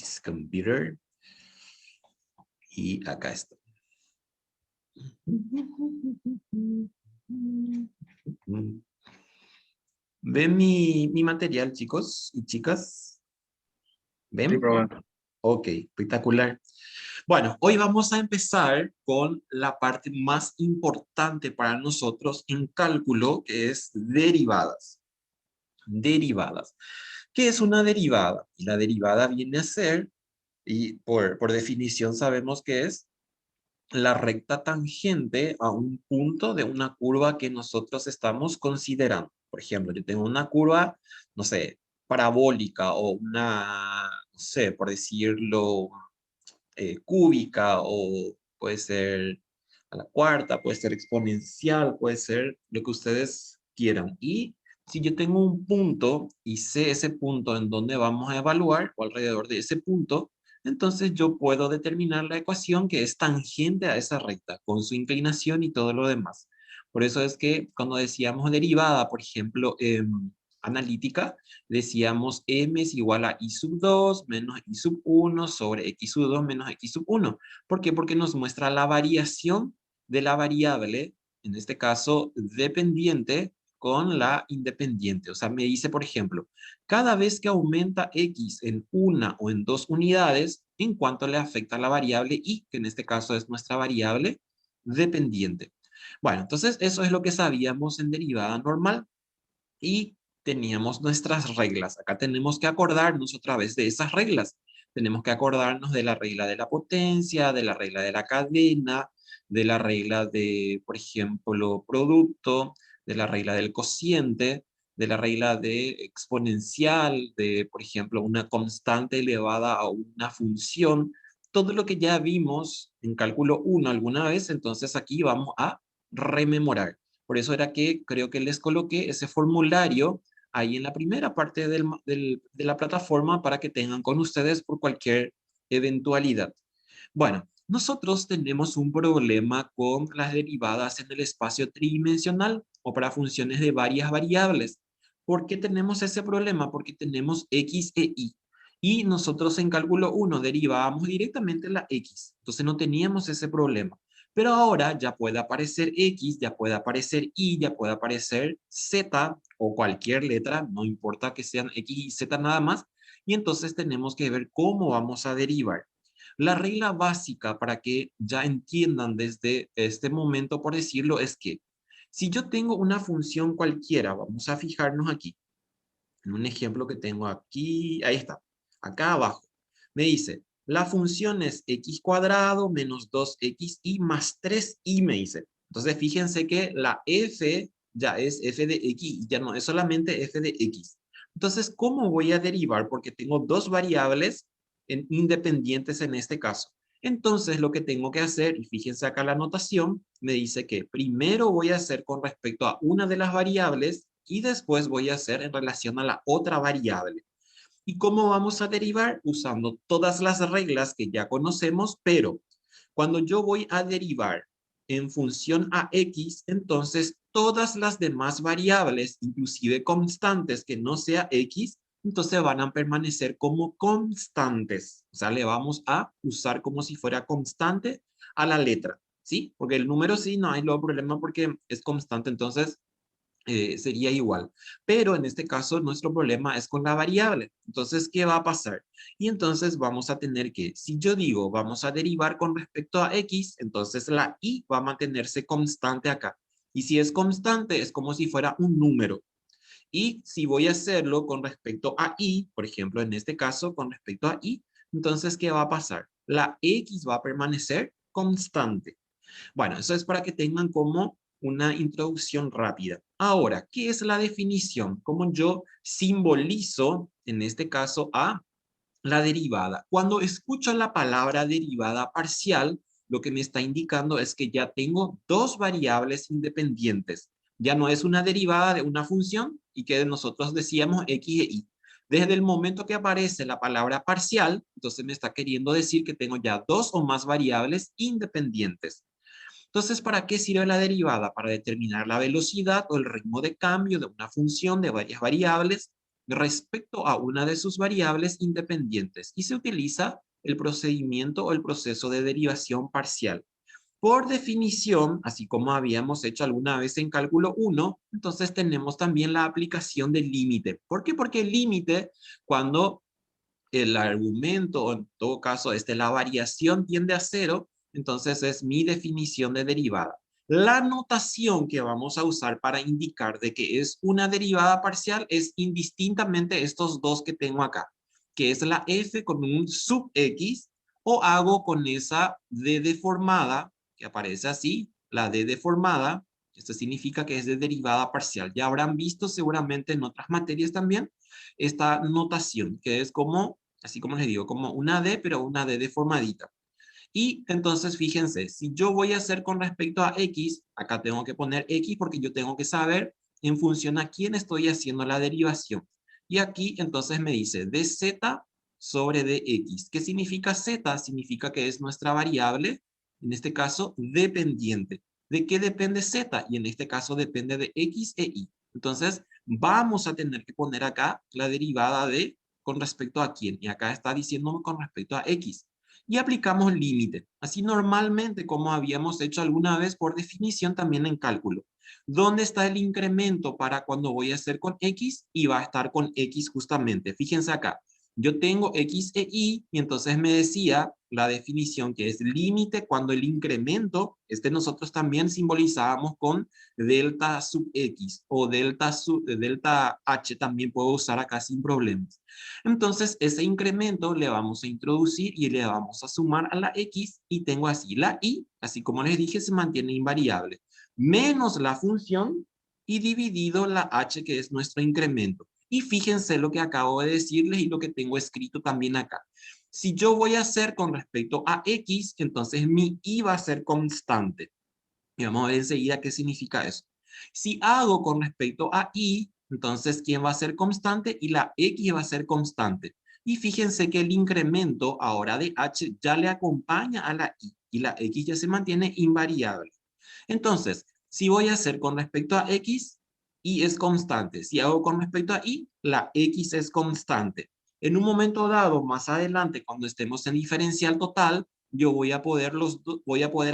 X computer. Y acá está. ¿Ven mi material, chicos y chicas? Sí, ¿Ven? profe. Ok, espectacular. Bueno, hoy vamos a empezar con la parte más importante para nosotros en cálculo, que es derivadas. Derivadas. ¿Qué es una derivada? Y la derivada viene a ser, y por definición sabemos que es la recta tangente a un punto de una curva que nosotros estamos considerando. Por ejemplo, yo tengo una curva, no sé, parabólica o una, no sé, por decirlo, cúbica o puede ser a la cuarta, puede ser exponencial, puede ser lo que ustedes quieran. Y si yo tengo un punto y sé ese punto en donde vamos a evaluar o alrededor de ese punto, entonces yo puedo determinar la ecuación que es tangente a esa recta con su inclinación y todo lo demás. Por eso es que cuando decíamos derivada, por ejemplo, analítica, decíamos m es igual a y sub 2 menos y sub 1 sobre x sub 2 menos x sub 1. ¿Por qué? Porque nos muestra la variación de la variable, en este caso dependiente, con la independiente. O sea, me dice, por ejemplo, cada vez que aumenta x en una o en dos unidades, ¿en cuánto le afecta a la variable y, que en este caso es nuestra variable dependiente? Bueno, entonces eso es lo que sabíamos en derivada normal y teníamos nuestras reglas. Acá tenemos que acordarnos otra vez de esas reglas. Tenemos que acordarnos de la regla de la potencia, de la regla de la cadena, de la regla de, por ejemplo, producto, de la regla del cociente, de la regla de exponencial, de, por ejemplo, una constante elevada a una función. Todo lo que ya vimos en cálculo 1 alguna vez, entonces aquí vamos a rememorar. Por eso era que creo que les coloqué ese formulario ahí en la primera parte de la plataforma para que tengan con ustedes por cualquier eventualidad. Bueno, nosotros tenemos un problema con las derivadas en el espacio tridimensional o para funciones de varias variables. ¿Por qué tenemos ese problema? Porque tenemos x e y. Y nosotros en cálculo 1 derivábamos directamente la x. Entonces no teníamos ese problema. Pero ahora ya puede aparecer X, ya puede aparecer Y, ya puede aparecer Z o cualquier letra, no importa que sean X y Z nada más. Y entonces tenemos que ver cómo vamos a derivar. La regla básica para que ya entiendan desde este momento, por decirlo, es que si yo tengo una función cualquiera, vamos a fijarnos aquí, en un ejemplo que tengo aquí, ahí está, acá abajo. Me dice, la función es x cuadrado menos 2xy más 3y, me dice. Entonces, fíjense que la f ya es f de x, ya no es solamente f de x. Entonces, ¿cómo voy a derivar? Porque tengo dos variables independientes en este caso. Entonces, lo que tengo que hacer, y fíjense acá la notación, me dice que primero voy a hacer con respecto a una de las variables y después voy a hacer en relación a la otra variable. ¿Y cómo vamos a derivar? Usando todas las reglas que ya conocemos, pero cuando yo voy a derivar en función a x, entonces todas las demás variables, inclusive constantes que no sea x, entonces van a permanecer como constantes. O sea, le vamos a usar como si fuera constante a la letra, ¿sí? Porque el número sí, no hay luego problema porque es constante, entonces sería igual. Pero en este caso nuestro problema es con la variable. Entonces, ¿qué va a pasar? Y entonces vamos a tener que, si yo digo vamos a derivar con respecto a x, entonces la y va a mantenerse constante acá. Y si es constante, es como si fuera un número. Y si voy a hacerlo con respecto a y, por ejemplo, en este caso, con respecto a y, entonces, ¿qué va a pasar? La x va a permanecer constante. Bueno, eso es para que tengan como una introducción rápida. Ahora, ¿qué es la definición? ¿Cómo yo simbolizo, en este caso, a la derivada? Cuando escucho la palabra derivada parcial, lo que me está indicando es que ya tengo dos variables independientes. Ya no es una derivada de una función y que nosotros decíamos x e y. Desde el momento que aparece la palabra parcial, entonces me está queriendo decir que tengo ya dos o más variables independientes. Entonces, ¿para qué sirve la derivada? Para determinar la velocidad o el ritmo de cambio de una función de varias variables respecto a una de sus variables independientes y se utiliza el procedimiento o el proceso de derivación parcial. Por definición, así como habíamos hecho alguna vez en cálculo 1, entonces tenemos también la aplicación del límite. ¿Por qué? Porque el límite, cuando el argumento, o en todo caso, la variación tiende a cero, entonces es mi definición de derivada. La notación que vamos a usar para indicar de que es una derivada parcial es indistintamente estos dos que tengo acá, que es la f con un sub x, o hago con esa d deformada, que aparece así, la d deformada. Esto significa que es de derivada parcial. Ya habrán visto seguramente en otras materias también esta notación, que es como, así como les digo, como una D, pero una D deformadita. Y entonces fíjense, si yo voy a hacer con respecto a X, acá tengo que poner X porque yo tengo que saber en función a quién estoy haciendo la derivación. Y aquí entonces me dice dz sobre dx. ¿Qué significa z? Significa que es nuestra variable, en este caso, dependiente. ¿De qué depende z? Y en este caso depende de x e y. Entonces, vamos a tener que poner acá la derivada de con respecto a quién. Y acá está diciéndome con respecto a x. Y aplicamos límite. Así normalmente como habíamos hecho alguna vez por definición también en cálculo. ¿Dónde está el incremento para cuando voy a hacer con x? Y va a estar con x justamente. Fíjense acá. Yo tengo x e y entonces me decía la definición que es límite cuando el incremento, nosotros también simbolizábamos con delta sub x o delta h también puedo usar acá sin problemas. Entonces ese incremento le vamos a introducir y le vamos a sumar a la x y tengo así la y, así como les dije, se mantiene invariable, menos la función y dividido la h que es nuestro incremento. Y fíjense lo que acabo de decirles y lo que tengo escrito también acá. Si yo voy a hacer con respecto a x, entonces mi y va a ser constante. Y vamos a ver enseguida qué significa eso. Si hago con respecto a y, entonces ¿quién va a ser constante? Y la x va a ser constante. Y fíjense que el incremento ahora de h ya le acompaña a la y la x ya se mantiene invariable. Entonces, si voy a hacer con respecto a x, y es constante. Si hago con respecto a y, la x es constante. En un momento dado, más adelante, cuando estemos en diferencial total, yo voy a poder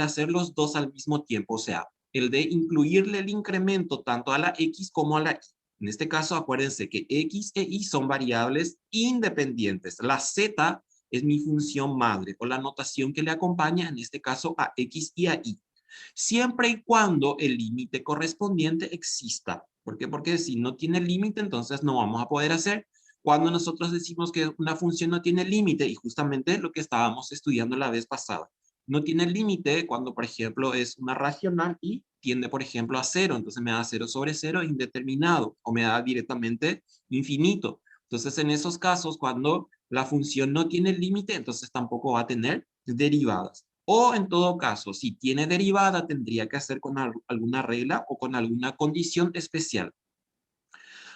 hacer los dos al mismo tiempo. O sea, el de incluirle el incremento tanto a la x como a la y. En este caso, acuérdense que x e y son variables independientes. La z es mi función madre o la notación que le acompaña, en este caso, a x y a y. Siempre y cuando el límite correspondiente exista. ¿Por qué? Porque si no tiene límite, entonces no vamos a poder hacer. Cuando nosotros decimos que una función no tiene límite, y justamente lo que estábamos estudiando la vez pasada, no tiene límite cuando, por ejemplo, es una racional y tiende, por ejemplo, a cero, entonces me da 0 sobre 0 indeterminado, o me da directamente infinito. Entonces, en esos casos, cuando la función no tiene límite, entonces tampoco va a tener derivadas. O en todo caso, si tiene derivada, tendría que hacer con alguna regla o con alguna condición especial.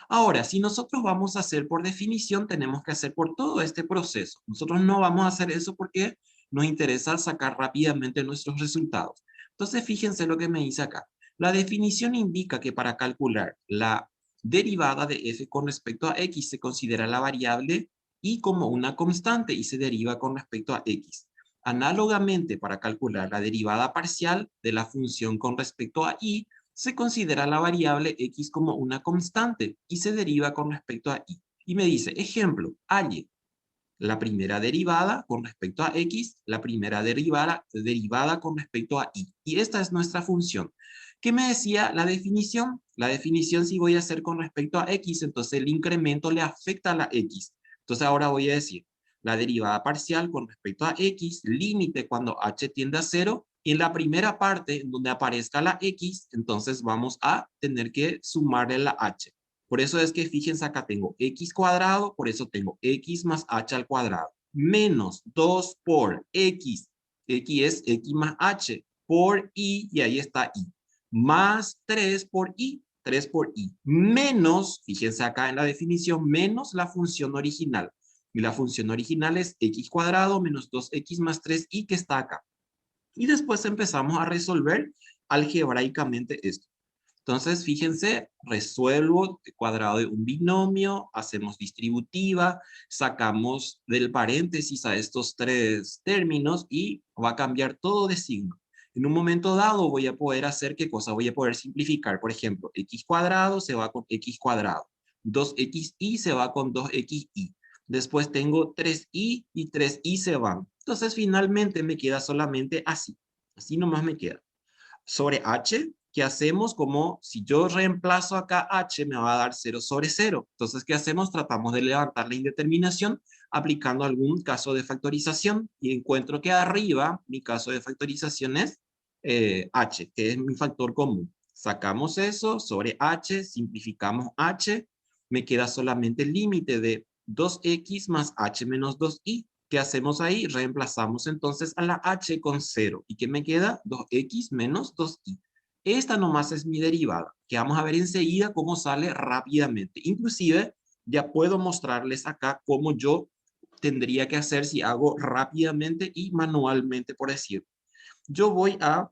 Ahora, si nosotros vamos a hacer por definición, tenemos que hacer por todo este proceso. Nosotros no vamos a hacer eso porque nos interesa sacar rápidamente nuestros resultados. Entonces, fíjense lo que me dice acá. La definición indica que para calcular la derivada de f con respecto a x se considera la variable y como una constante y se deriva con respecto a x. Análogamente, para calcular la derivada parcial de la función con respecto a y, se considera la variable x como una constante y se deriva con respecto a y. Y me dice, ejemplo, halle la primera derivada con respecto a x, la primera derivada con respecto a y. Y esta es nuestra función. ¿Qué me decía la definición? La definición, si voy a hacer con respecto a x, entonces el incremento le afecta a la x. Entonces ahora voy a decir la derivada parcial con respecto a x, límite cuando h tiende a 0, y en la primera parte donde aparezca la x, entonces vamos a tener que sumarle la h. Por eso es que fíjense acá tengo x cuadrado, por eso tengo x más h al cuadrado, menos 2 por x, x es x más h, por y ahí está y, más 3 por y, 3 por y, menos, fíjense acá en la definición, menos la función original. Y la función original es x cuadrado menos 2x más 3y que está acá. Y después empezamos a resolver algebraicamente esto. Entonces, fíjense, resuelvo el cuadrado de un binomio, hacemos distributiva, sacamos del paréntesis a estos tres términos y va a cambiar todo de signo. En un momento dado voy a poder hacer ¿qué cosa? Voy a poder simplificar, por ejemplo, x cuadrado se va con x cuadrado, 2xy se va con 2xy. Después tengo 3y y 3y se van. Entonces, finalmente me queda solamente así. Así nomás me queda. Sobre h, ¿qué hacemos? Como si yo reemplazo acá h, me va a dar 0 sobre 0. Entonces, ¿qué hacemos? Tratamos de levantar la indeterminación aplicando algún caso de factorización y encuentro que arriba mi caso de factorización es h, que es mi factor común. Sacamos eso sobre h, simplificamos h, me queda solamente el límite de 2x más h menos 2y. ¿Qué hacemos ahí? Reemplazamos entonces a la h con 0. ¿Y qué me queda? 2x menos 2y. Esta nomás es mi derivada, que vamos a ver enseguida cómo sale rápidamente. Inclusive, ya puedo mostrarles acá cómo yo tendría que hacer si hago rápidamente y manualmente, por decir. Yo voy a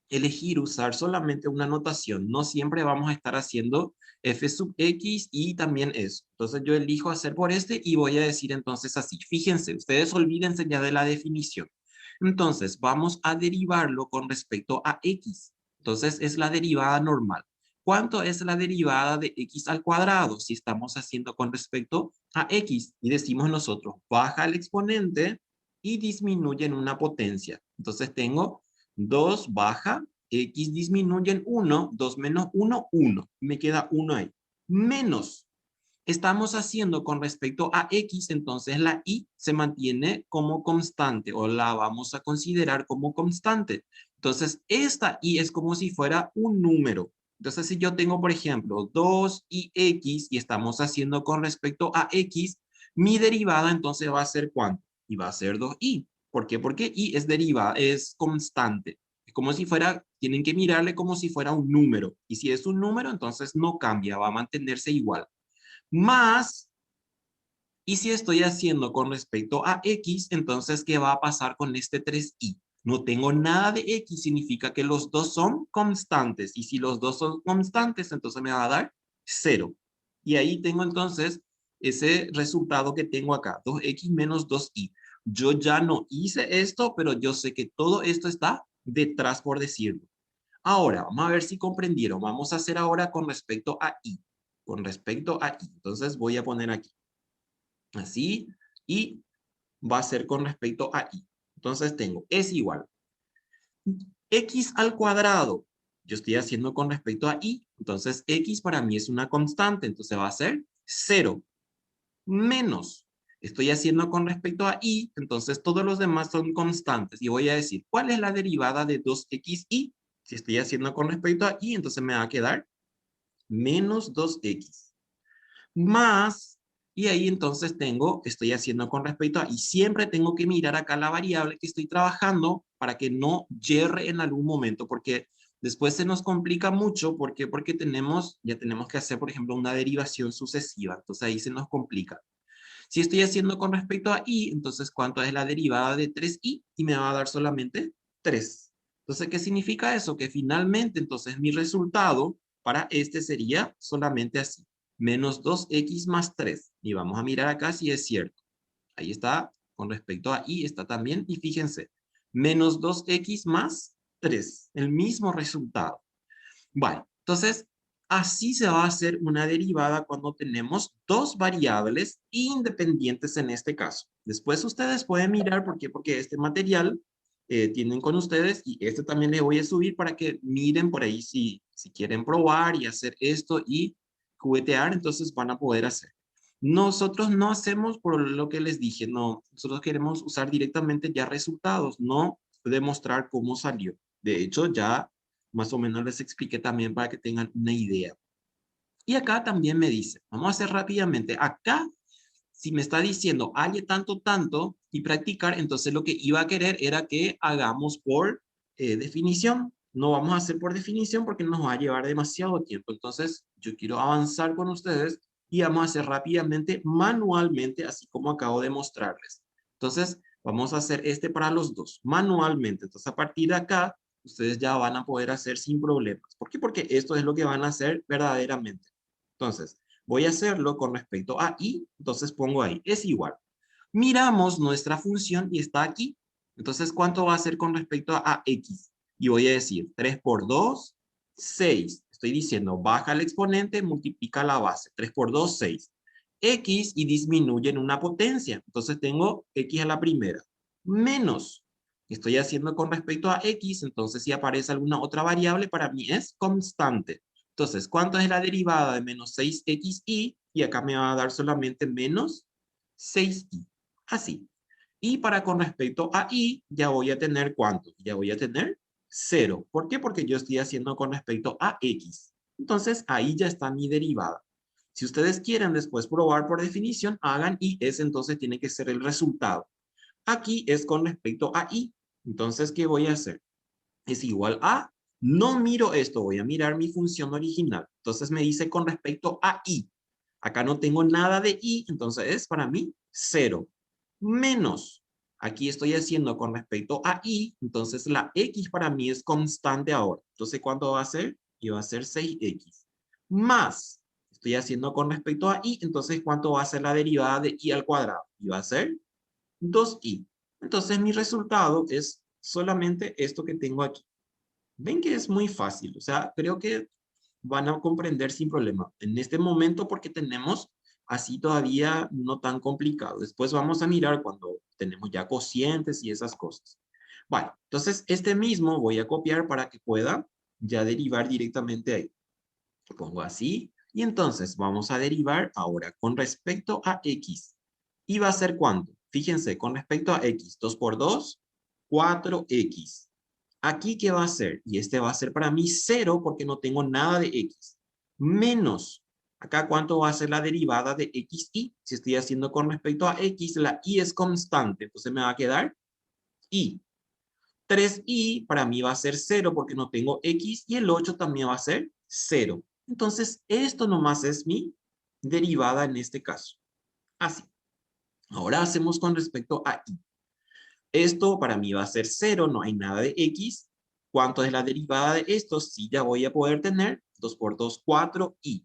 elegir usar solamente una notación. No siempre vamos a estar haciendo f sub x y también eso. Entonces yo elijo hacer por este y voy a decir entonces así. Fíjense, ustedes olvídense ya de la definición. Entonces vamos a derivarlo con respecto a x. Entonces es la derivada normal. ¿Cuánto es la derivada de x al cuadrado? Si estamos haciendo con respecto a x y decimos nosotros, baja el exponente y disminuye en una potencia. Entonces tengo 2 baja, x disminuye en 1, 2 menos 1, 1. Me queda 1 ahí. Menos. Estamos haciendo con respecto a x, entonces la y se mantiene como constante o la vamos a considerar como constante. Entonces, esta y es como si fuera un número. Entonces, si yo tengo, por ejemplo, 2y y estamos haciendo con respecto a x, mi derivada entonces va a ser ¿cuánto? Y va a ser 2y. ¿Por qué? Porque y es derivada, es constante. Es como si fuera, tienen que mirarle como si fuera un número. Y si es un número, entonces no cambia, va a mantenerse igual. Más, y si estoy haciendo con respecto a x, entonces, ¿qué va a pasar con este 3y? No tengo nada de x, significa que los dos son constantes. Y si los dos son constantes, entonces me va a dar 0. Y ahí tengo entonces ese resultado que tengo acá, 2x menos 2y. Yo ya no hice esto, pero yo sé que todo esto está detrás, por decirlo. Ahora, vamos a ver si comprendieron. Vamos a hacer ahora con respecto a y. Con respecto a y. Entonces voy a poner aquí. Así. Y va a ser con respecto a y. Entonces tengo, es igual. X al cuadrado. Yo estoy haciendo con respecto a y. Entonces x para mí es una constante. Entonces va a ser 0. Menos. Estoy haciendo con respecto a y. Entonces todos los demás son constantes. Y voy a decir, ¿cuál es la derivada de 2xy? Si estoy haciendo con respecto a y, entonces me va a quedar menos 2x. Más, y ahí entonces tengo, estoy haciendo con respecto a, y siempre tengo que mirar acá la variable que estoy trabajando para que no yerre en algún momento, porque después se nos complica mucho, porque ya tenemos que hacer, por ejemplo, una derivación sucesiva, entonces ahí se nos complica. Si estoy haciendo con respecto a y, entonces ¿cuánto es la derivada de 3y? Y me va a dar solamente 3. Entonces, ¿qué significa eso? Que finalmente, entonces, mi resultado para este sería solamente así. Menos 2x más 3. Y vamos a mirar acá si es cierto. Ahí está, con respecto a y está también. Y fíjense, menos 2x más 3. El mismo resultado. Bueno, entonces, así se va a hacer una derivada cuando tenemos dos variables independientes en este caso. Después ustedes pueden mirar porque este material tienen con ustedes y este también le voy a subir para que miren por ahí si quieren probar y hacer esto y juguetear, entonces van a poder hacer. Nosotros no hacemos por lo que les dije, no, nosotros queremos usar directamente ya resultados, no demostrar cómo salió. De hecho, ya más o menos les expliqué también para que tengan una idea. Y acá también me dice, vamos a hacer rápidamente, acá si me está diciendo haya tanto, tanto y practicar, entonces lo que iba a querer era que hagamos por definición. No vamos a hacer por definición porque nos va a llevar demasiado tiempo. Entonces yo quiero avanzar con ustedes y vamos a hacer rápidamente manualmente, así como acabo de mostrarles. Entonces vamos a hacer este para los dos, manualmente. Entonces a partir de acá ustedes ya van a poder hacer sin problemas. ¿Por qué? Porque esto es lo que van a hacer verdaderamente. Entonces, voy a hacerlo con respecto a i, entonces pongo ahí, es igual. Miramos nuestra función y está aquí. Entonces, ¿cuánto va a ser con respecto a x? Y voy a decir 3 por 2, 6. Estoy diciendo, baja el exponente, multiplica la base. 3 por 2, 6. X y disminuye en una potencia. Entonces tengo x a la primera. Menos. Estoy haciendo con respecto a x, entonces si aparece alguna otra variable, para mí es constante. Entonces, ¿cuánto es la derivada de menos 6xy? Y acá me va a dar solamente menos 6y. Así. Y para con respecto a y, ya voy a tener ¿cuánto? Ya voy a tener 0. ¿Por qué? Porque yo estoy haciendo con respecto a x. Entonces, ahí ya está mi derivada. Si ustedes quieren después probar por definición, hagan y ese entonces tiene que ser el resultado. Aquí es con respecto a y. Entonces, ¿qué voy a hacer? Es igual a, no miro esto, voy a mirar mi función original. Entonces me dice con respecto a y. Acá no tengo nada de y, entonces es para mí 0. Menos, aquí estoy haciendo con respecto a y, entonces la x para mí es constante ahora. Entonces, ¿cuánto va a ser? Y va a ser 6x. Más, estoy haciendo con respecto a y, entonces ¿cuánto va a ser la derivada de y al cuadrado? Y va a ser 2y. Entonces mi resultado es solamente esto que tengo aquí. Ven que es muy fácil, o sea, creo que van a comprender sin problema. En este momento porque tenemos así todavía no tan complicado. Después vamos a mirar cuando tenemos ya cocientes y esas cosas. Bueno, entonces este mismo voy a copiar para que pueda ya derivar directamente ahí. Pongo así y entonces vamos a derivar ahora con respecto a x. ¿Y va a ser cuánto? Fíjense, con respecto a x, 2 por 2, 4x. Aquí, ¿qué va a ser? Y este va a ser para mí 0 porque no tengo nada de x. Menos, acá, ¿cuánto va a ser la derivada de xy? Si estoy haciendo con respecto a x, la y es constante, entonces me va a quedar y. 3y para mí va a ser 0 porque no tengo x y el 8 también va a ser 0. Entonces, esto nomás es mi derivada en este caso. Así. Ahora hacemos con respecto a y. Esto para mí va a ser 0, no hay nada de x. ¿Cuánto es la derivada de esto? Sí, ya voy a poder tener 2 por 2, 4y.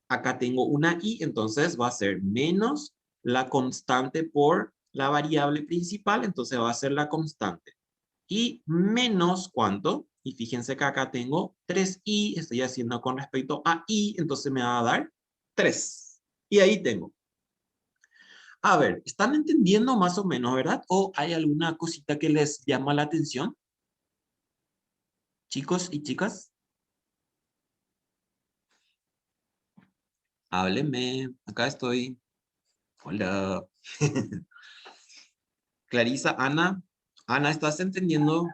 Acá tengo una y, entonces va a ser menos la constante por la variable principal, entonces va a ser la constante. Y menos ¿cuánto? Y fíjense que acá tengo 3y, estoy haciendo con respecto a y, entonces me va a dar 3. Y ahí tengo. A ver, ¿están entendiendo más o menos, verdad? ¿O hay alguna cosita que les llama la atención? Chicos y chicas, háblenme, acá estoy. Hola. Clarisa, Ana. Ana, ¿estás entendiendo?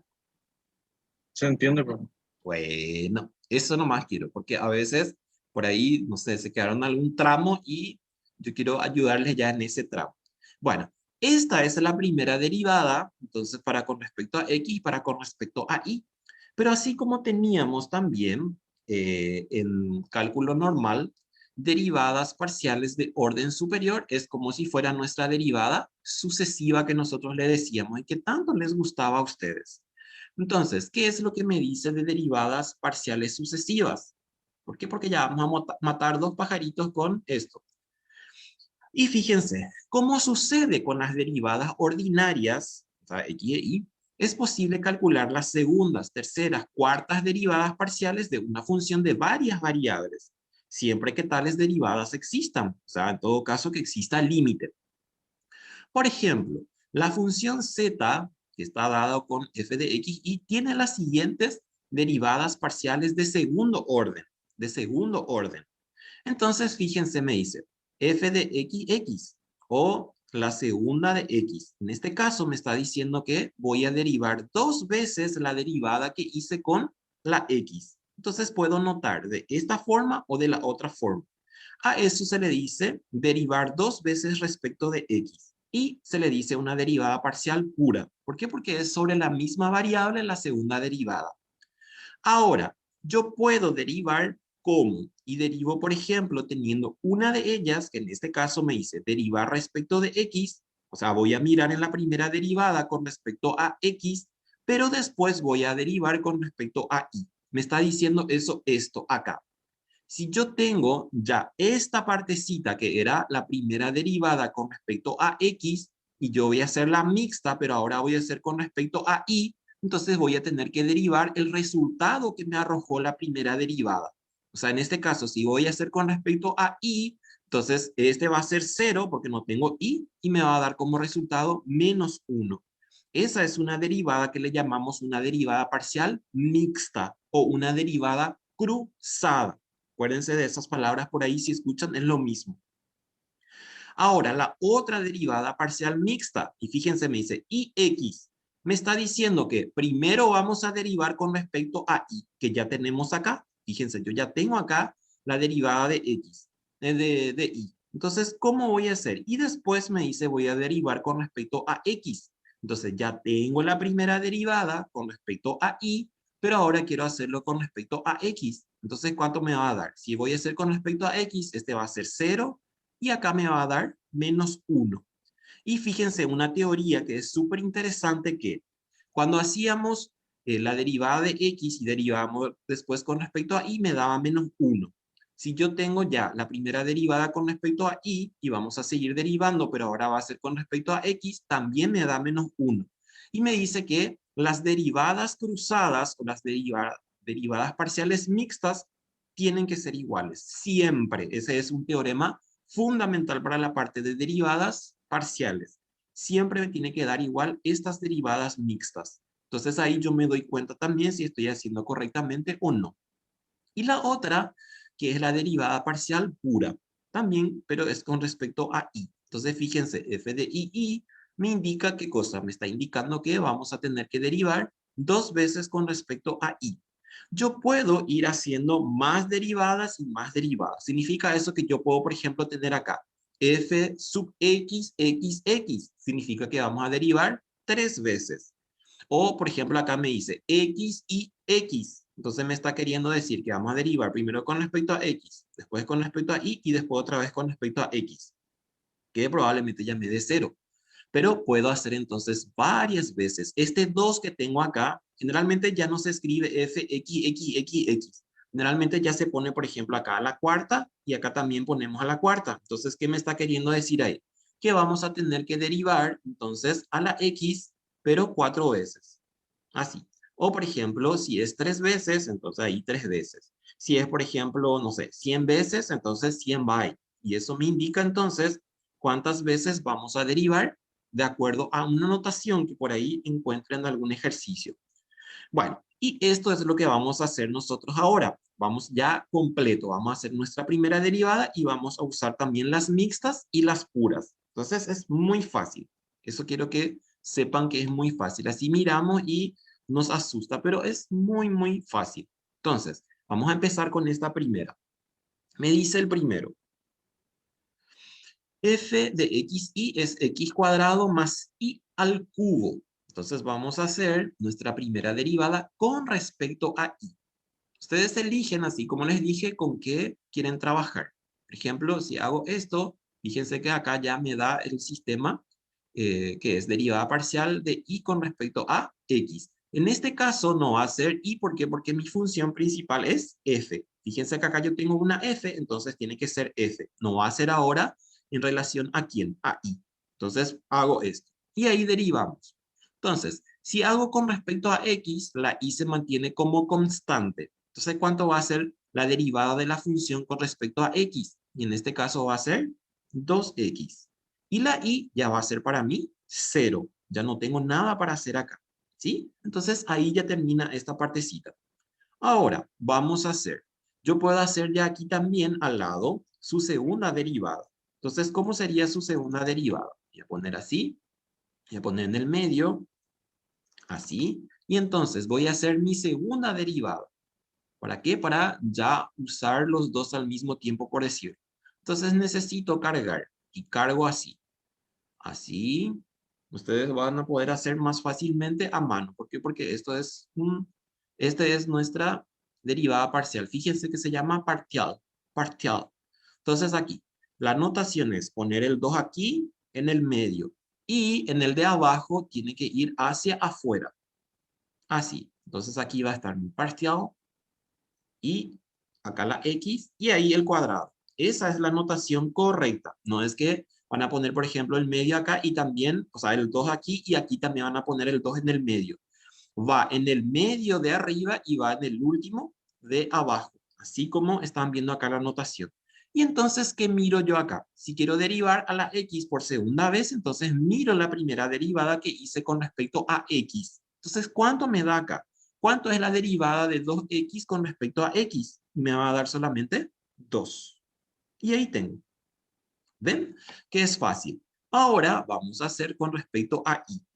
Se entiende, pero Bueno, eso nomás quiero, porque a veces por ahí, no sé, se quedaron algún tramo y yo quiero ayudarles ya en ese tramo. Bueno, esta es la primera derivada, entonces para con respecto a x y para con respecto a y. Pero así como teníamos también en cálculo normal, derivadas parciales de orden superior, es como si fuera nuestra derivada sucesiva que nosotros le decíamos y que tanto les gustaba a ustedes. Entonces, ¿qué es lo que me dice de derivadas parciales sucesivas? ¿Por qué? Porque ya vamos a matar dos pajaritos con esto. Y fíjense, ¿cómo sucede con las derivadas ordinarias, o sea, x e y? Es posible calcular las segundas, terceras, cuartas derivadas parciales de una función de varias variables, siempre que tales derivadas existan, o sea, en todo caso que exista límite. Por ejemplo, la función z, que está dada con f de x, y tiene las siguientes derivadas parciales de segundo orden, Entonces, fíjense, me dice f de x o la segunda de x. En este caso me está diciendo que voy a derivar dos veces la derivada que hice con la x. Entonces puedo notar de esta forma o de la otra forma. A eso se le dice derivar dos veces respecto de x. Y se le dice una derivada parcial pura. ¿Por qué? Porque es sobre la misma variable en la segunda derivada. Ahora, yo puedo derivar ¿cómo? Y derivo, por ejemplo, teniendo una de ellas, que en este caso me dice derivar respecto de x, o sea, voy a mirar en la primera derivada con respecto a x, pero después voy a derivar con respecto a y. Me está diciendo eso, esto acá. Si yo tengo ya esta partecita que era la primera derivada con respecto a x, y yo voy a hacer la mixta, pero ahora voy a hacer con respecto a y, entonces voy a tener que derivar el resultado que me arrojó la primera derivada. O sea, en este caso, si voy a hacer con respecto a y, entonces este va a ser 0 porque no tengo y me va a dar como resultado menos 1. Esa es una derivada que le llamamos una derivada parcial mixta o una derivada cruzada. Acuérdense de esas palabras por ahí, si escuchan, es lo mismo. Ahora, la otra derivada parcial mixta, y fíjense, me dice ix. Me está diciendo que primero vamos a derivar con respecto a y, que ya tenemos acá. Fíjense, yo ya tengo acá la derivada de x, de y. Entonces, ¿cómo voy a hacer? Y después me dice, voy a derivar con respecto a x. Entonces, ya tengo la primera derivada con respecto a y, pero ahora quiero hacerlo con respecto a x. Entonces, ¿cuánto me va a dar? Si voy a hacer con respecto a x, este va a ser 0 y acá me va a dar menos 1. Y fíjense, una teoría que es súper interesante que cuando hacíamos la derivada de x y derivábamos después con respecto a y, me daba menos 1. Si yo tengo ya la primera derivada con respecto a y vamos a seguir derivando, pero ahora va a ser con respecto a x, también me da menos 1. Y me dice que las derivadas cruzadas o las derivadas parciales mixtas tienen que ser iguales, siempre. Ese es un teorema fundamental para la parte de derivadas parciales. Siempre me tiene que dar igual estas derivadas mixtas. Entonces ahí yo me doy cuenta también si estoy haciendo correctamente o no. Y la otra, que es la derivada parcial pura, también, pero es con respecto a y. Entonces fíjense, f de y me indica qué cosa, me está indicando que vamos a tener que derivar dos veces con respecto a y. Yo puedo ir haciendo más derivadas y más derivadas. Significa eso que yo puedo, por ejemplo, tener acá f sub x, x, x. Significa que vamos a derivar tres veces. O, por ejemplo, acá me dice x y x. Entonces me está queriendo decir que vamos a derivar primero con respecto a x, después con respecto a y después otra vez con respecto a x, que probablemente ya me dé 0. Pero puedo hacer entonces varias veces. Este 2 que tengo acá, generalmente ya no se escribe f, x, x, x, x. Generalmente ya se pone, por ejemplo, acá a la cuarta y acá también ponemos a la cuarta. Entonces, ¿qué me está queriendo decir ahí? Que vamos a tener que derivar entonces a la x, pero 4 veces. Así. O, por ejemplo, si es 3 veces, entonces ahí 3 veces. Si es, por ejemplo, no sé, 100 veces, entonces 100 va ahí. Y eso me indica entonces cuántas veces vamos a derivar de acuerdo a una notación que por ahí encuentren en algún ejercicio. Bueno, y esto es lo que vamos a hacer nosotros ahora. Vamos ya completo. Vamos a hacer nuestra primera derivada y vamos a usar también las mixtas y las puras. Entonces es muy fácil. Eso quiero que sepan que es muy fácil. Así miramos y nos asusta, pero es muy, muy fácil. Entonces, vamos a empezar con esta primera. Me dice el primero. F de xy es x cuadrado más y al cubo. Entonces vamos a hacer nuestra primera derivada con respecto a y. Ustedes eligen, así como les dije, con qué quieren trabajar. Por ejemplo, si hago esto, fíjense que acá ya me da el sistema que es derivada parcial de y con respecto a x. En este caso no va a ser y, ¿por qué? Porque mi función principal es f. Fíjense que acá yo tengo una f, entonces tiene que ser f. No va a ser ahora en relación a quién, a y. Entonces hago esto. Y ahí derivamos. Entonces, si hago con respecto a x, la y se mantiene como constante. Entonces, ¿cuánto va a ser la derivada de la función con respecto a x? Y en este caso va a ser 2x. Y la y ya va a ser para mí 0. Ya no tengo nada para hacer acá. ¿Sí? Entonces, ahí ya termina esta partecita. Ahora, vamos a hacer. Yo puedo hacer ya aquí también al lado su segunda derivada. Entonces, ¿cómo sería su segunda derivada? Voy a poner así. Voy a poner en el medio. Así. Y entonces voy a hacer mi segunda derivada. ¿Para qué? Para ya usar los dos al mismo tiempo, por decir. Entonces necesito cargar y cargo así. Así. Ustedes van a poder hacer más fácilmente a mano. ¿Por qué? Porque esta es nuestra derivada parcial. Fíjense que se llama parcial. Parcial. Entonces aquí, la notación es poner el 2 aquí en el medio. Y en el de abajo tiene que ir hacia afuera. Así. Entonces aquí va a estar mi parcial y acá la x y ahí el cuadrado. Esa es la notación correcta. No es que van a poner, por ejemplo, el medio acá y también, o sea, el 2 aquí y aquí también van a poner el 2 en el medio. Va en el medio de arriba y va en el último de abajo. Así como están viendo acá la notación. Y entonces, ¿qué miro yo acá? Si quiero derivar a la x por segunda vez, entonces miro la primera derivada que hice con respecto a x. Entonces, ¿cuánto me da acá? ¿Cuánto es la derivada de 2x con respecto a x? Y me va a dar solamente 2. Y ahí tengo. ¿Ven? Que es fácil. Ahora vamos a hacer con respecto a y.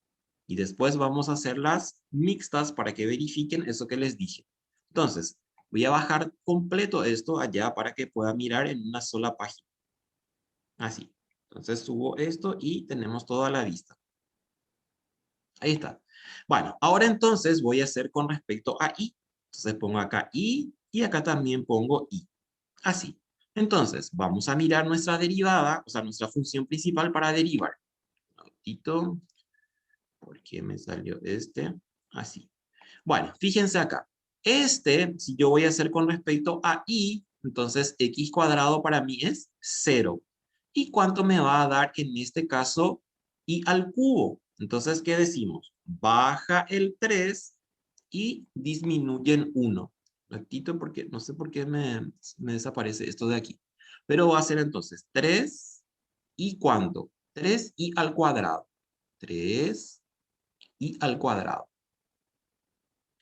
Y después vamos a hacer las mixtas para que verifiquen eso que les dije. Entonces, voy a bajar completo esto allá para que pueda mirar en una sola página. Así. Entonces subo esto y tenemos toda la vista. Ahí está. Bueno, ahora entonces voy a hacer con respecto a y. Entonces pongo acá y acá también pongo y. Así. Entonces, vamos a mirar nuestra derivada, o sea, nuestra función principal para derivar. Un momentito. ¿Por qué me salió este? Así. Bueno, fíjense acá. Si yo voy a hacer con respecto a y, entonces x cuadrado para mí es 0. ¿Y cuánto me va a dar en este caso y al cubo? Entonces, ¿qué decimos? Baja el 3 y disminuye en 1. Ratito porque no sé por qué me desaparece esto de aquí. Pero va a ser entonces 3 y ¿cuánto? 3 y al cuadrado. 3 y al cuadrado.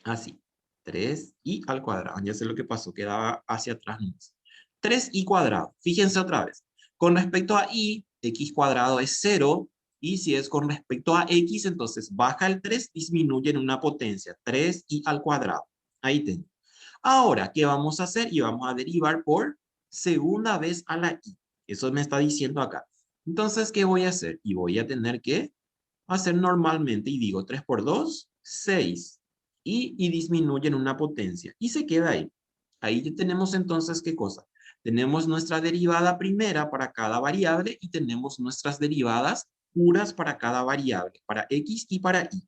Así. 3 y al cuadrado. Ya sé lo que pasó, quedaba hacia atrás nomás. 3 y cuadrado. Fíjense otra vez. Con respecto a y, x cuadrado es 0. Y si es con respecto a x, entonces baja el 3, disminuye en una potencia. 3 y al cuadrado. Ahí tengo. Ahora, ¿qué vamos a hacer? Y vamos a derivar por segunda vez a la y. Eso me está diciendo acá. Entonces, ¿qué voy a hacer? Y voy a tener que hacer normalmente, y digo 3 por 2, 6. Y disminuye en una potencia. Y se queda ahí. Ahí ya tenemos entonces, ¿qué cosa? Tenemos nuestra derivada primera para cada variable y tenemos nuestras derivadas puras para cada variable, para x y para y.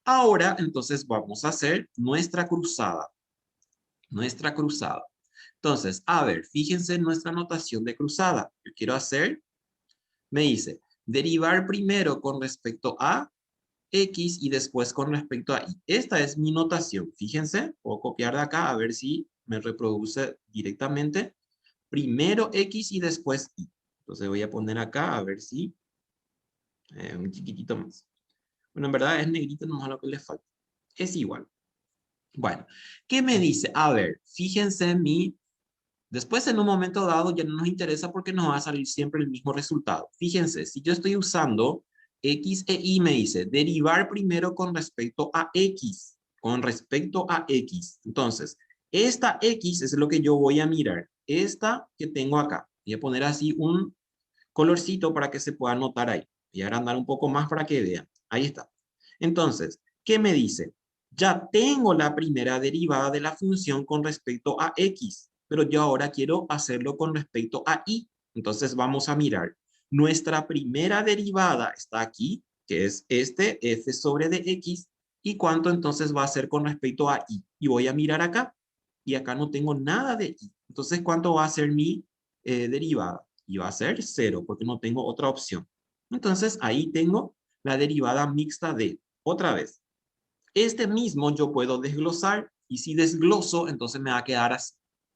Ahora, entonces, vamos a hacer nuestra cruzada. Nuestra cruzada. Entonces, a ver, fíjense en nuestra notación de cruzada. Yo quiero hacer, me dice, derivar primero con respecto a x y después con respecto a y. Esta es mi notación. Fíjense, puedo copiar de acá a ver si me reproduce directamente. Primero x y después y. Entonces voy a poner acá a ver si un chiquitito más. Bueno, en verdad es negrito nomás lo que le falta. Es igual. Bueno, ¿qué me dice? A ver, fíjense en mi... Después, en un momento dado, ya no nos interesa porque nos va a salir siempre el mismo resultado. Fíjense, si yo estoy usando x e y, me dice derivar primero con respecto a x. Con respecto a x. Entonces, esta x es lo que yo voy a mirar. Esta que tengo acá. Voy a poner así un colorcito para que se pueda notar ahí. Voy a agrandar un poco más para que vean. Ahí está. Entonces, ¿qué me dice? Ya tengo la primera derivada de la función con respecto a x, pero yo ahora quiero hacerlo con respecto a y. Entonces vamos a mirar. Nuestra primera derivada está aquí, que es este f sobre de x. ¿Y cuánto entonces va a ser con respecto a y? Y voy a mirar acá. Y acá no tengo nada de y. Entonces, ¿cuánto va a ser mi derivada? Y va a ser 0 porque no tengo otra opción. Entonces ahí tengo la derivada mixta de, otra vez, este mismo yo puedo desglosar y si desgloso entonces me va a quedar así.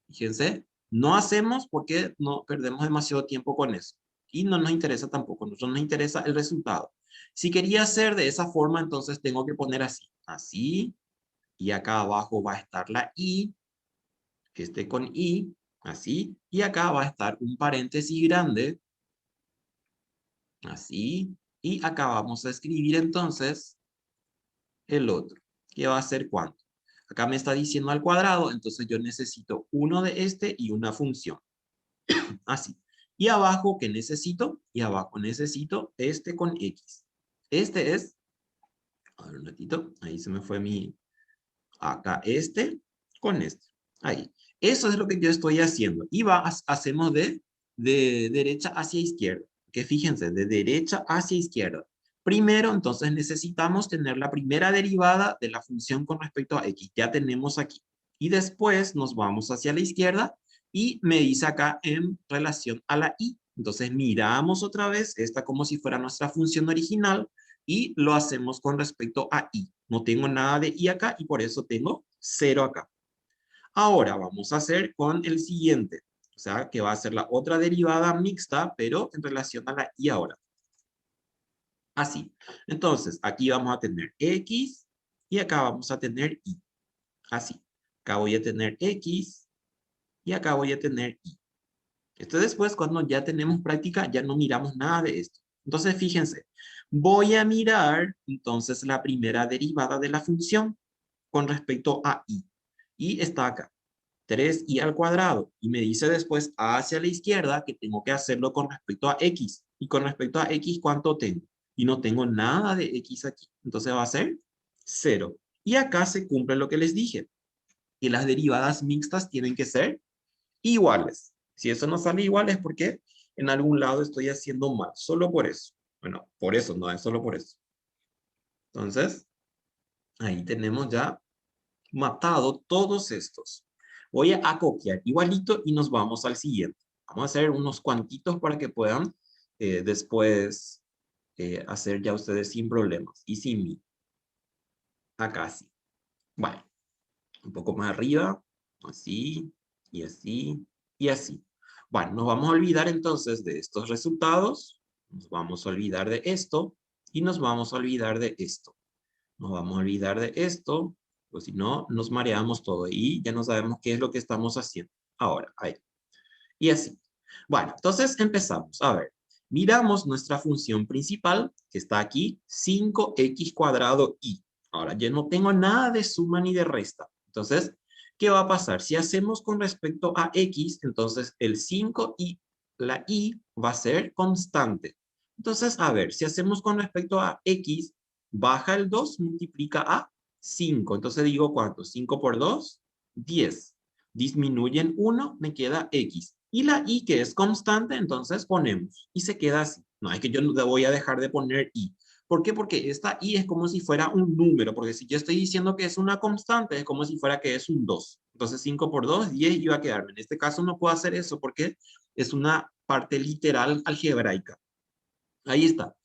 Fíjense, no hacemos porque no perdemos demasiado tiempo con eso. Y no nos interesa tampoco, a nosotros nos interesa el resultado. Si quería hacer de esa forma, entonces tengo que poner así, así, y acá abajo va a estar la y, con y, así, y acá va a estar un paréntesis grande, así, y acá vamos a escribir entonces el otro, que va a ser cuánto. Acá me está diciendo al cuadrado, entonces yo necesito uno de este y una función. Así. Y abajo, ¿qué necesito? Y abajo necesito este con x. Este es, a ver un ratito, ahí se me fue mi, acá este con este. Ahí. Eso es lo que yo estoy haciendo. Y hacemos de derecha hacia izquierda. Que fíjense, de derecha hacia izquierda. Primero, entonces necesitamos tener la primera derivada de la función con respecto a x. Ya tenemos aquí. Y después nos vamos hacia la izquierda y me dice acá en relación a la y. Entonces miramos otra vez esta como si fuera nuestra función original y lo hacemos con respecto a y. No tengo nada de y acá y por eso tengo 0 acá. Ahora vamos a hacer con el siguiente. O sea, que va a ser la otra derivada mixta, pero en relación a la y ahora. Así. Entonces, aquí vamos a tener x y acá vamos a tener y. Así. Acá voy a tener x y acá voy a tener y. Esto después, cuando ya tenemos práctica, ya no miramos nada de esto. Entonces, fíjense. Voy a mirar, entonces, la primera derivada de la función con respecto a y. Y está acá. 3y al cuadrado. Y me dice después hacia la izquierda que tengo que hacerlo con respecto a x. Y con respecto a x, ¿cuánto tengo? Y no tengo nada de x aquí. Entonces va a ser 0. Y acá se cumple lo que les dije. Que las derivadas mixtas tienen que ser iguales. Si eso no sale igual es porque en algún lado estoy haciendo mal. Solo por eso. Bueno, por eso, no es solo por eso. Entonces, ahí tenemos ya matado todos estos. Voy a copiar igualito y nos vamos al siguiente. Vamos a hacer unos cuantitos para que puedan después hacer ya ustedes sin problemas y sin mí. Acá sí. Bueno, un poco más arriba, así, y así, y así. Bueno, nos vamos a olvidar entonces de estos resultados, nos vamos a olvidar de esto, y nos vamos a olvidar de esto. Nos vamos a olvidar de esto, pues si no, nos mareamos todo y ya no sabemos qué es lo que estamos haciendo. Ahora, ahí. Y así. Bueno, entonces empezamos. A ver, miramos nuestra función principal, que está aquí, 5x cuadrado y. Ahora, ya no tengo nada de suma ni de resta. Entonces, ¿qué va a pasar? Si hacemos con respecto a x, entonces el 5 y la y va a ser constante. Entonces, a ver, si hacemos con respecto a x, baja el 2, multiplica a 5. Entonces digo, ¿cuánto? 5 por 2, 10. Disminuyen 1, me queda x. Y la y que es constante, entonces ponemos. Y se queda así. No es que yo no voy a dejar de poner y. ¿Por qué? Porque esta y es como si fuera un número. Porque si yo estoy diciendo que es una constante, es como si fuera que es un 2. Entonces 5 por 2, 10 iba a quedarme. En este caso no puedo hacer eso porque es una parte literal algebraica. Ahí está.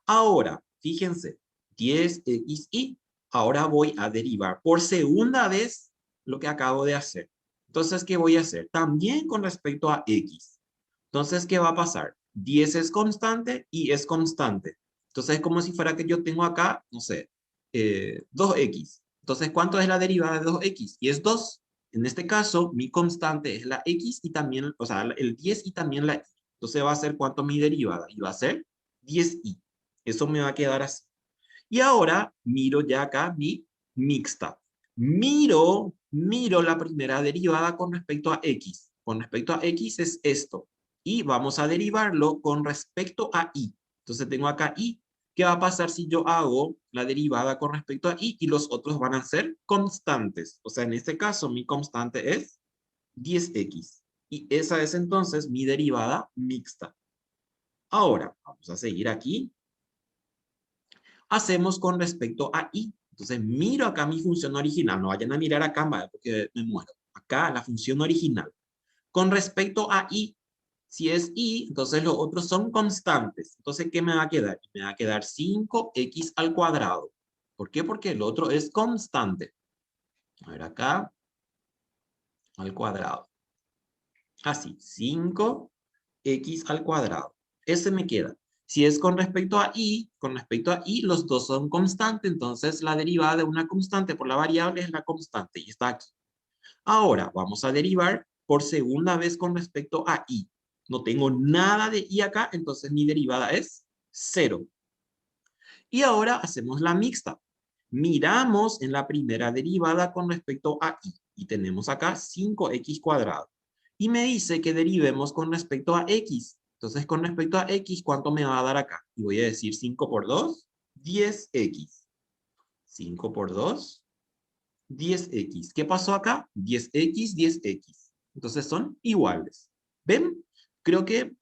Ahora, fíjense, 10xy. Ahora voy a derivar por segunda vez lo que acabo de hacer. Entonces, ¿qué voy a hacer? También con respecto a x. Entonces, ¿qué va a pasar? 10 es constante y es constante. Entonces, es como si fuera que yo tengo acá, no sé, 2x. Entonces, ¿cuánto es la derivada de 2x? Y es 2. En este caso, mi constante es la x y también, o sea, el 10 y también la y. Entonces, va a ser ¿cuánto mi derivada? Y va a ser 10y. Eso me va a quedar así. Y ahora miro ya acá mi mixta. Miro la primera derivada con respecto a x. Con respecto a x es esto. Y vamos a derivarlo con respecto a y. Entonces tengo acá y. ¿Qué va a pasar si yo hago la derivada con respecto a y los otros van a ser constantes? O sea, en este caso mi constante es 10x. Y esa es entonces mi derivada mixta. Ahora, vamos a seguir aquí. Hacemos con respecto a y. Entonces, miro acá mi función original. No vayan a mirar acá, porque me muero. Acá, la función original. Con respecto a y, si es y, entonces los otros son constantes. Entonces, ¿qué me va a quedar? Me va a quedar 5x al cuadrado. ¿Por qué? Porque el otro es constante. A ver acá, al cuadrado. Así, 5x al cuadrado. Ese me queda. Si es con respecto a y, los dos son constantes, entonces la derivada de una constante por la variable es la constante y está aquí. Ahora vamos a derivar por segunda vez con respecto a y. No tengo nada de y acá, entonces mi derivada es 0. Y ahora hacemos la mixta. Miramos en la primera derivada con respecto a y. Y tenemos acá 5x cuadrado. Y me dice que derivemos con respecto a x. Entonces, con respecto a x, ¿cuánto me va a dar acá? Y voy a decir 5 por 2, 10x. 5 por 2, 10x. ¿Qué pasó acá? 10x, 10x. Entonces son iguales. ¿Ven? Creo que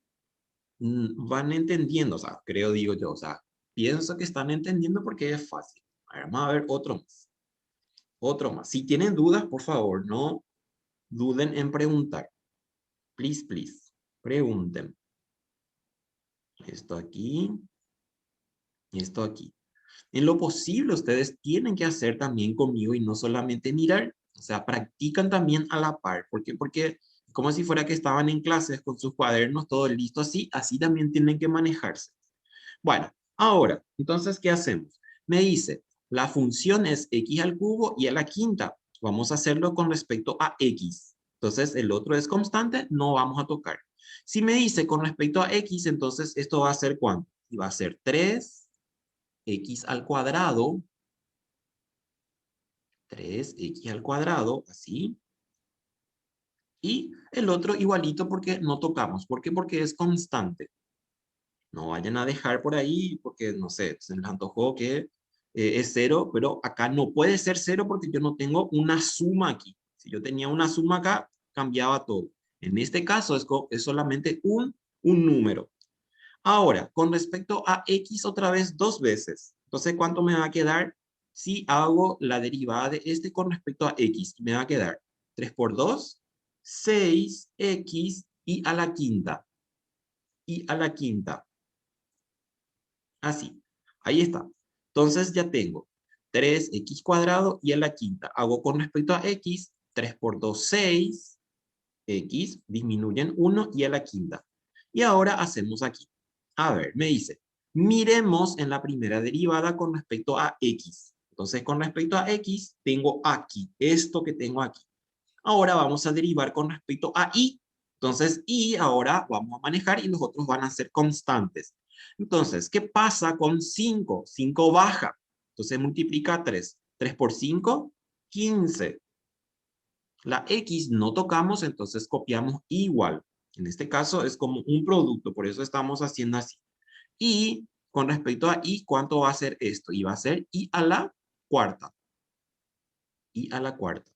van entendiendo, o sea, creo digo yo, o sea, pienso que están entendiendo porque es fácil. A ver, vamos a ver otro más. Otro más. Si tienen dudas, por favor, no duden en preguntar. Please, please. Pregunten. Esto aquí. Esto aquí. En lo posible, ustedes tienen que hacer también conmigo y no solamente mirar. O sea, practican también a la par. ¿Por qué? Porque es como si fuera que estaban en clases con sus cuadernos, todo listo así. Así también tienen que manejarse. Bueno, ahora, entonces, ¿qué hacemos? Me dice, la función es x al cubo y a la quinta. Vamos a hacerlo con respecto a x. Entonces, el otro es constante, no vamos a tocar. Si me dice con respecto a x, entonces esto va a ser ¿cuánto? Y va a ser 3x al cuadrado, 3x al cuadrado, así. Y el otro igualito porque no tocamos. ¿Por qué? Porque es constante. No vayan a dejar por ahí porque, no sé, se les antojó que es cero, pero acá no puede ser cero porque yo no tengo una suma aquí. Si yo tenía una suma acá, cambiaba todo. En este caso es solamente un número. Ahora, con respecto a x otra vez dos veces. Entonces, ¿cuánto me va a quedar si hago la derivada de este con respecto a x? Me va a quedar 3 por 2, 6x y a la quinta. Y a la quinta. Así. Ahí está. Entonces ya tengo 3x cuadrado y a la quinta. Hago con respecto a x, 3 por 2, 6. X disminuyen 1 y a la quinta. Y ahora hacemos aquí. A ver, me dice, miremos en la primera derivada con respecto a x. Entonces, con respecto a x, tengo aquí, esto que tengo aquí. Ahora vamos a derivar con respecto a y. Entonces, y ahora vamos a manejar y los otros van a ser constantes. Entonces, ¿qué pasa con 5? 5 baja. Entonces, multiplica 3. 3 por 5, 15. La X no tocamos, entonces copiamos igual. En este caso es como un producto, por eso estamos haciendo así. Y con respecto a Y, ¿cuánto va a ser esto? Y va a ser Y a la cuarta. Y a la cuarta.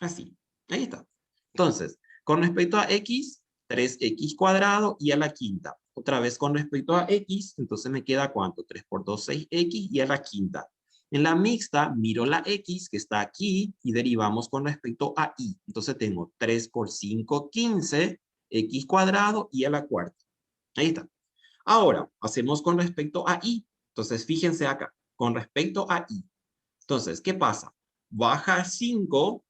Así. Ahí está. Entonces, con respecto a X, 3x cuadrado y a la quinta. Otra vez con respecto a X, entonces me queda ¿cuánto? 3 por 2, 6x y a la quinta. En la mixta, miro la X que está aquí y derivamos con respecto a Y. Entonces tengo 3 por 5, 15, x cuadrado y a la cuarta. Ahí está. Ahora, hacemos con respecto a Y. Entonces, fíjense acá, con respecto a Y. Entonces, ¿qué pasa? Baja 5,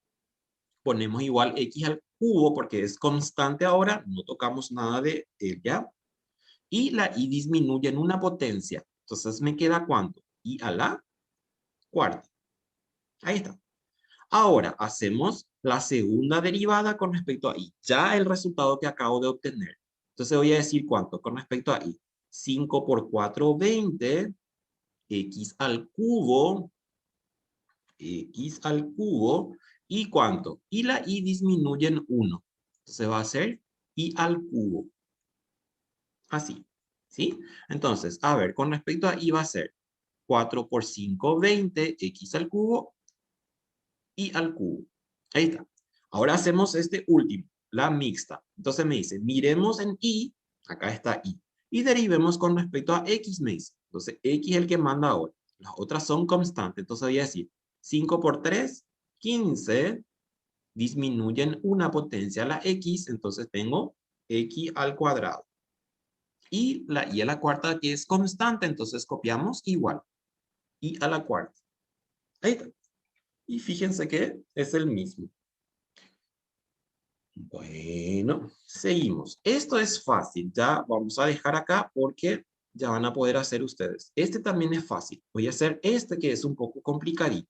ponemos igual x al cubo porque es constante ahora, no tocamos nada de ella. Y la y disminuye en una potencia. Entonces, ¿me queda cuánto? Y a la cuarta. Ahí está. Ahora hacemos la segunda derivada con respecto a y. Ya el resultado que acabo de obtener. Entonces voy a decir cuánto con respecto a y. 5 por 4, 20. X al cubo. X al cubo. ¿Y cuánto? Y la y disminuye en 1. Entonces va a ser y al cubo. Así. ¿Sí? Entonces, a ver, con respecto a y va a ser 4 por 5, 20. X al cubo y al cubo. Ahí está. Ahora hacemos este último, la mixta. Entonces me dice, miremos en y, acá está y, y derivemos con respecto a x, me dice. Entonces, x es el que manda ahora. Las otras son constantes. Entonces voy a decir, 5 por 3, 15, disminuyen una potencia a la x, entonces tengo x al cuadrado. Y la y a la cuarta que es constante, entonces copiamos igual. Y a la cuarta. Ahí está. Y fíjense que es el mismo. Bueno, seguimos. Esto es fácil. Ya vamos a dejar acá porque ya van a poder hacer ustedes. Este también es fácil. Voy a hacer este que es un poco complicadito.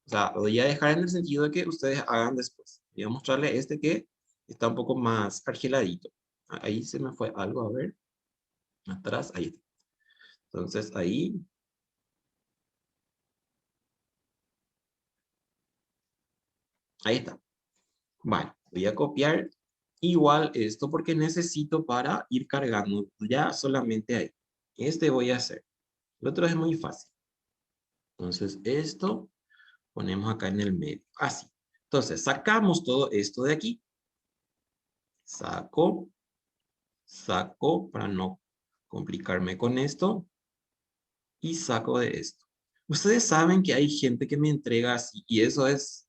O sea, lo voy a dejar en el sentido de que ustedes hagan después. Voy a mostrarle este que está un poco más argeladito. Ahí se me fue algo, a ver. Atrás, ahí está. Entonces, ahí. Ahí está. Vale, voy a copiar igual esto porque necesito para ir cargando ya solamente ahí. Este voy a hacer. El otro es muy fácil. Entonces, esto ponemos acá en el medio. Así. Entonces, sacamos todo esto de aquí. Saco para no complicarme con esto y saco de esto. Ustedes saben que hay gente que me entrega así y eso es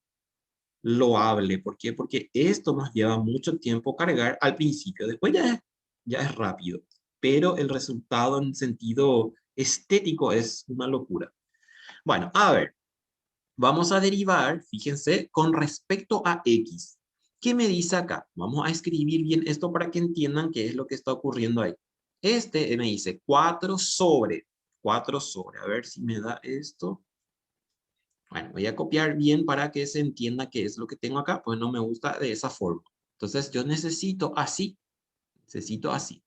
loable. ¿Por qué? Porque esto nos lleva mucho tiempo cargar al principio. Después ya es rápido. Pero el resultado en sentido estético es una locura. Bueno, a ver. Vamos a derivar, fíjense, con respecto a x. ¿Qué me dice acá? Vamos a escribir bien esto para que entiendan qué es lo que está ocurriendo ahí. Este me dice 4 sobre. A ver si me da esto. Bueno, voy a copiar bien para que se entienda qué es lo que tengo acá, pues no me gusta de esa forma. Entonces yo necesito así. Necesito así.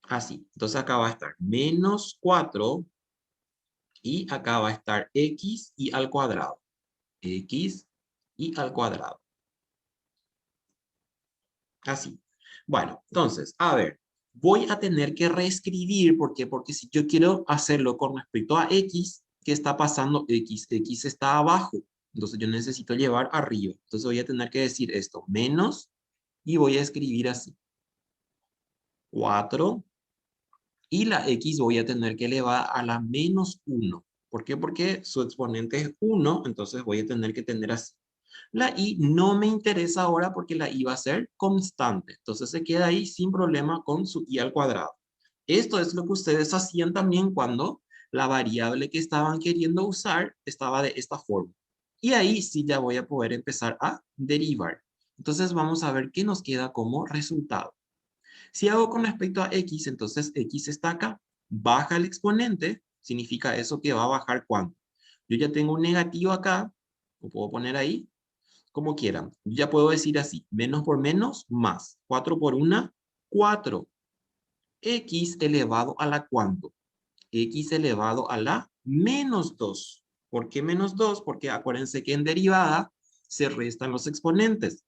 Así. Entonces acá va a estar menos 4 y acá va a estar x y al cuadrado. X y al cuadrado. Así. Bueno, entonces, a ver, voy a tener que reescribir, ¿por qué? Porque si yo quiero hacerlo con respecto a x, ¿qué está pasando? X está abajo, entonces yo necesito llevar arriba. Entonces voy a tener que decir esto, menos, y voy a escribir así. 4, y la x voy a tener que elevar a la menos 1. ¿Por qué? Porque su exponente es 1, entonces voy a tener que tener así. La i no me interesa ahora porque la i va a ser constante. Entonces se queda ahí sin problema con su i al cuadrado. Esto es lo que ustedes hacían también cuando la variable que estaban queriendo usar estaba de esta forma. Y ahí sí ya voy a poder empezar a derivar. Entonces vamos a ver qué nos queda como resultado. Si hago con respecto a x, entonces x está acá. Baja el exponente, significa eso que va a bajar cuánto. Yo ya tengo un negativo acá, lo puedo poner ahí, como quieran. Ya puedo decir así, menos por menos, más. 4 por 1, 4. X elevado a la ¿cuánto? X elevado a la menos 2. ¿Por qué menos 2? Porque acuérdense que en derivada se restan los exponentes.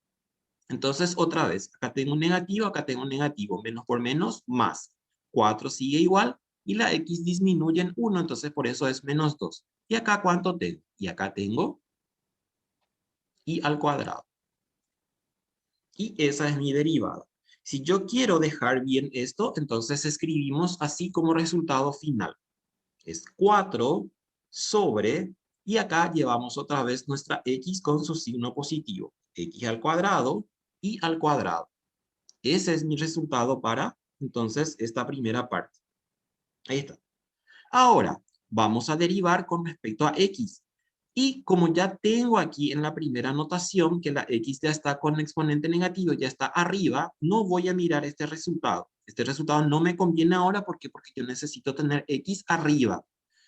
Entonces, otra vez, acá tengo un negativo, acá tengo un negativo. Menos por menos, más. 4 sigue igual y la X disminuye en 1, entonces por eso es menos 2. ¿Y acá cuánto tengo? Y acá tengo y al cuadrado. Y esa es mi derivada. Si yo quiero dejar bien esto, entonces escribimos así como resultado final. Es 4 sobre, y acá llevamos otra vez nuestra x con su signo positivo. X al cuadrado y al cuadrado. Ese es mi resultado para, entonces, esta primera parte. Ahí está. Ahora, vamos a derivar con respecto a x. Y como ya tengo aquí en la primera notación que la x ya está con exponente negativo, ya está arriba, no voy a mirar este resultado. Este resultado no me conviene ahora porque yo necesito tener x arriba.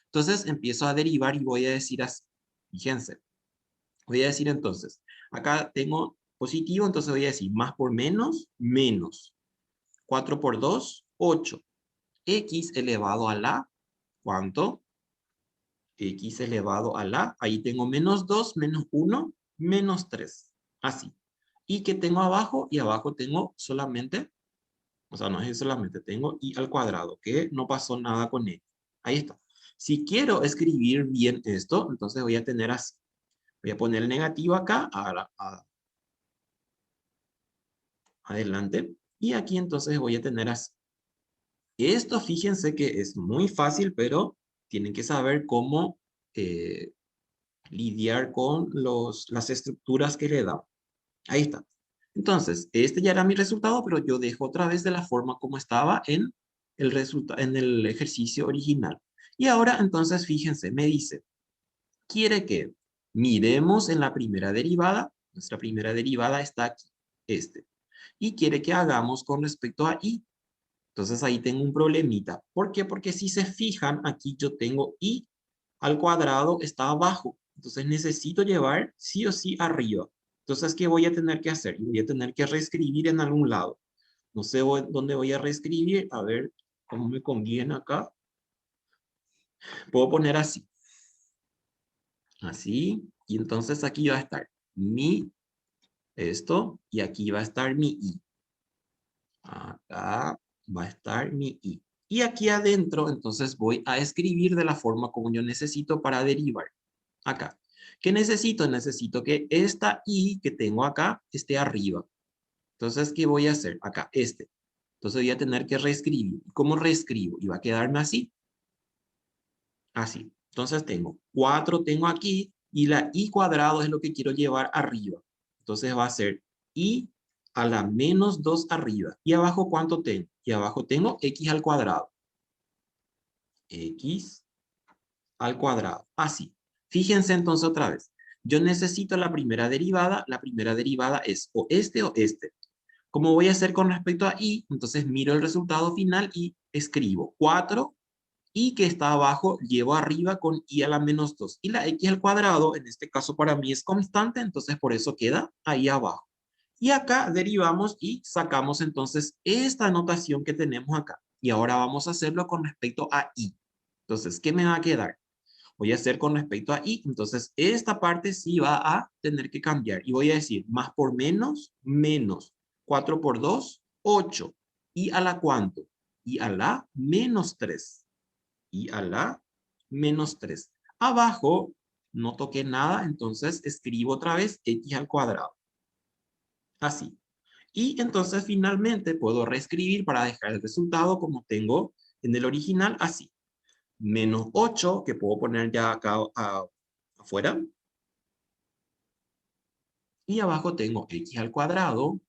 Entonces empiezo a derivar y voy a decir así. Fíjense. Voy a decir entonces, acá tengo positivo, entonces voy a decir más por menos, menos. 4 por 2, 8. X elevado a la, ¿cuánto? X elevado a la, ahí tengo menos 2, menos 1, menos 3. Así. ¿Y qué tengo abajo? Y abajo tengo solamente, o sea, no es solamente, tengo y al cuadrado, que no pasó nada con él. Ahí está. Si quiero escribir bien esto, entonces voy a tener así. Voy a poner el negativo acá, adelante. Y aquí entonces voy a tener así. Esto fíjense que es muy fácil, pero tienen que saber cómo eh, lidiar con las estructuras que le dan. Ahí está. Entonces, este ya era mi resultado, pero yo dejo otra vez de la forma como estaba en el ejercicio original. Y ahora, entonces, fíjense, me dice, quiere que miremos en la primera derivada. Nuestra primera derivada está aquí, este. Y quiere que hagamos con respecto a y. Entonces ahí tengo un problemita. ¿Por qué? Porque si se fijan, aquí yo tengo y al cuadrado está abajo. Entonces necesito llevar sí o sí arriba. Entonces, ¿qué voy a tener que hacer? Voy a tener que reescribir en algún lado. No sé dónde voy a reescribir. A ver cómo me conviene acá. Puedo poner así. Así. Y entonces aquí va a estar mi esto y aquí va a estar mi i. Acá va a estar mi i. Y aquí adentro, entonces voy a escribir de la forma como yo necesito para derivar. Acá. ¿Qué necesito? Necesito que esta i que tengo acá esté arriba. Entonces, ¿qué voy a hacer? Acá, este. Entonces voy a tener que reescribir. ¿Cómo reescribo? Y va a quedarme así. Así. Entonces tengo 4 tengo aquí y la i cuadrado es lo que quiero llevar arriba. Entonces va a ser i a la menos 2 arriba. ¿Y abajo cuánto tengo? Y abajo tengo x al cuadrado. X al cuadrado. Así. Fíjense entonces otra vez. Yo necesito la primera derivada. La primera derivada es o este o este. ¿Cómo voy a hacer con respecto a i? Entonces miro el resultado final y escribo 4 y que está abajo llevo arriba con i a la menos 2. Y la x al cuadrado, en este caso para mí es constante, entonces por eso queda ahí abajo. Y acá derivamos y sacamos entonces esta notación que tenemos acá. Y ahora vamos a hacerlo con respecto a i. Entonces, ¿qué me va a quedar? Voy a hacer con respecto a i. Entonces, esta parte sí va a tener que cambiar. Y voy a decir más por menos, menos. 4 por 2, 8. ¿Y a la cuánto? Y a la menos 3. Y a la menos 3. Abajo no toqué nada, entonces escribo otra vez x al cuadrado. Así. Y entonces finalmente puedo reescribir para dejar el resultado como tengo en el original, así. Menos 8, que puedo poner ya acá afuera. Y abajo tengo x al cuadrado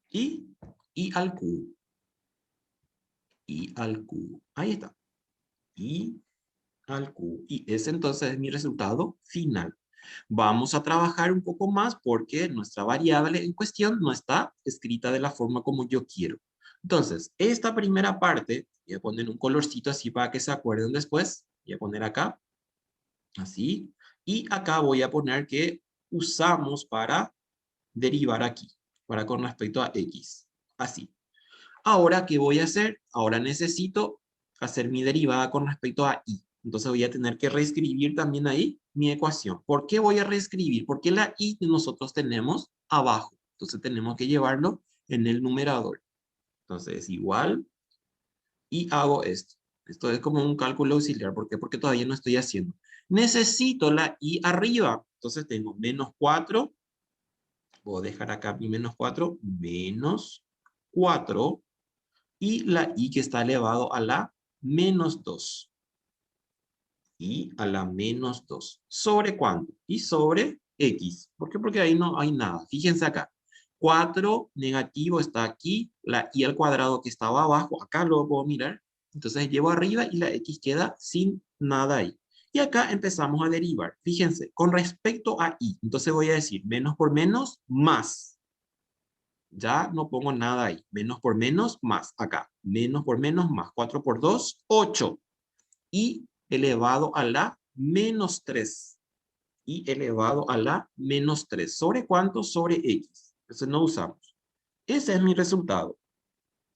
y y al cubo. Y al cubo. Ahí está. Y al cubo. Y ese entonces es mi resultado final. Vamos a trabajar un poco más porque nuestra variable en cuestión no está escrita de la forma como yo quiero. Entonces, esta primera parte, voy a poner un colorcito así para que se acuerden después. Voy a poner acá, así. Y acá voy a poner que usamos para derivar aquí, para con respecto a x. Así. Ahora, ¿qué voy a hacer? Ahora necesito hacer mi derivada con respecto a i. Entonces voy a tener que reescribir también ahí mi ecuación. ¿Por qué voy a reescribir? Porque la i que nosotros tenemos abajo. Entonces tenemos que llevarlo en el numerador. Entonces igual y hago esto. Esto es como un cálculo auxiliar. ¿Por qué? Porque todavía no estoy haciendo. Necesito la i arriba. Entonces tengo menos 4. Voy a dejar acá mi menos 4. Menos 4. Y la i que está elevado a la menos 2. Y a la menos 2. ¿Sobre cuánto? Y sobre x. ¿Por qué? Porque ahí no hay nada. Fíjense acá. 4 negativo está aquí. La i al cuadrado que estaba abajo, acá lo puedo mirar. Entonces llevo arriba y la x queda sin nada ahí. Y acá empezamos a derivar. Fíjense, con respecto a i. Entonces voy a decir menos por menos, más. Ya no pongo nada ahí. Menos por menos, más. Acá. Menos por menos, más. 4 por 2, 8. Y elevado a la menos 3. Y elevado a la menos 3. ¿Sobre cuánto? Sobre x. Entonces no usamos. Ese es mi resultado.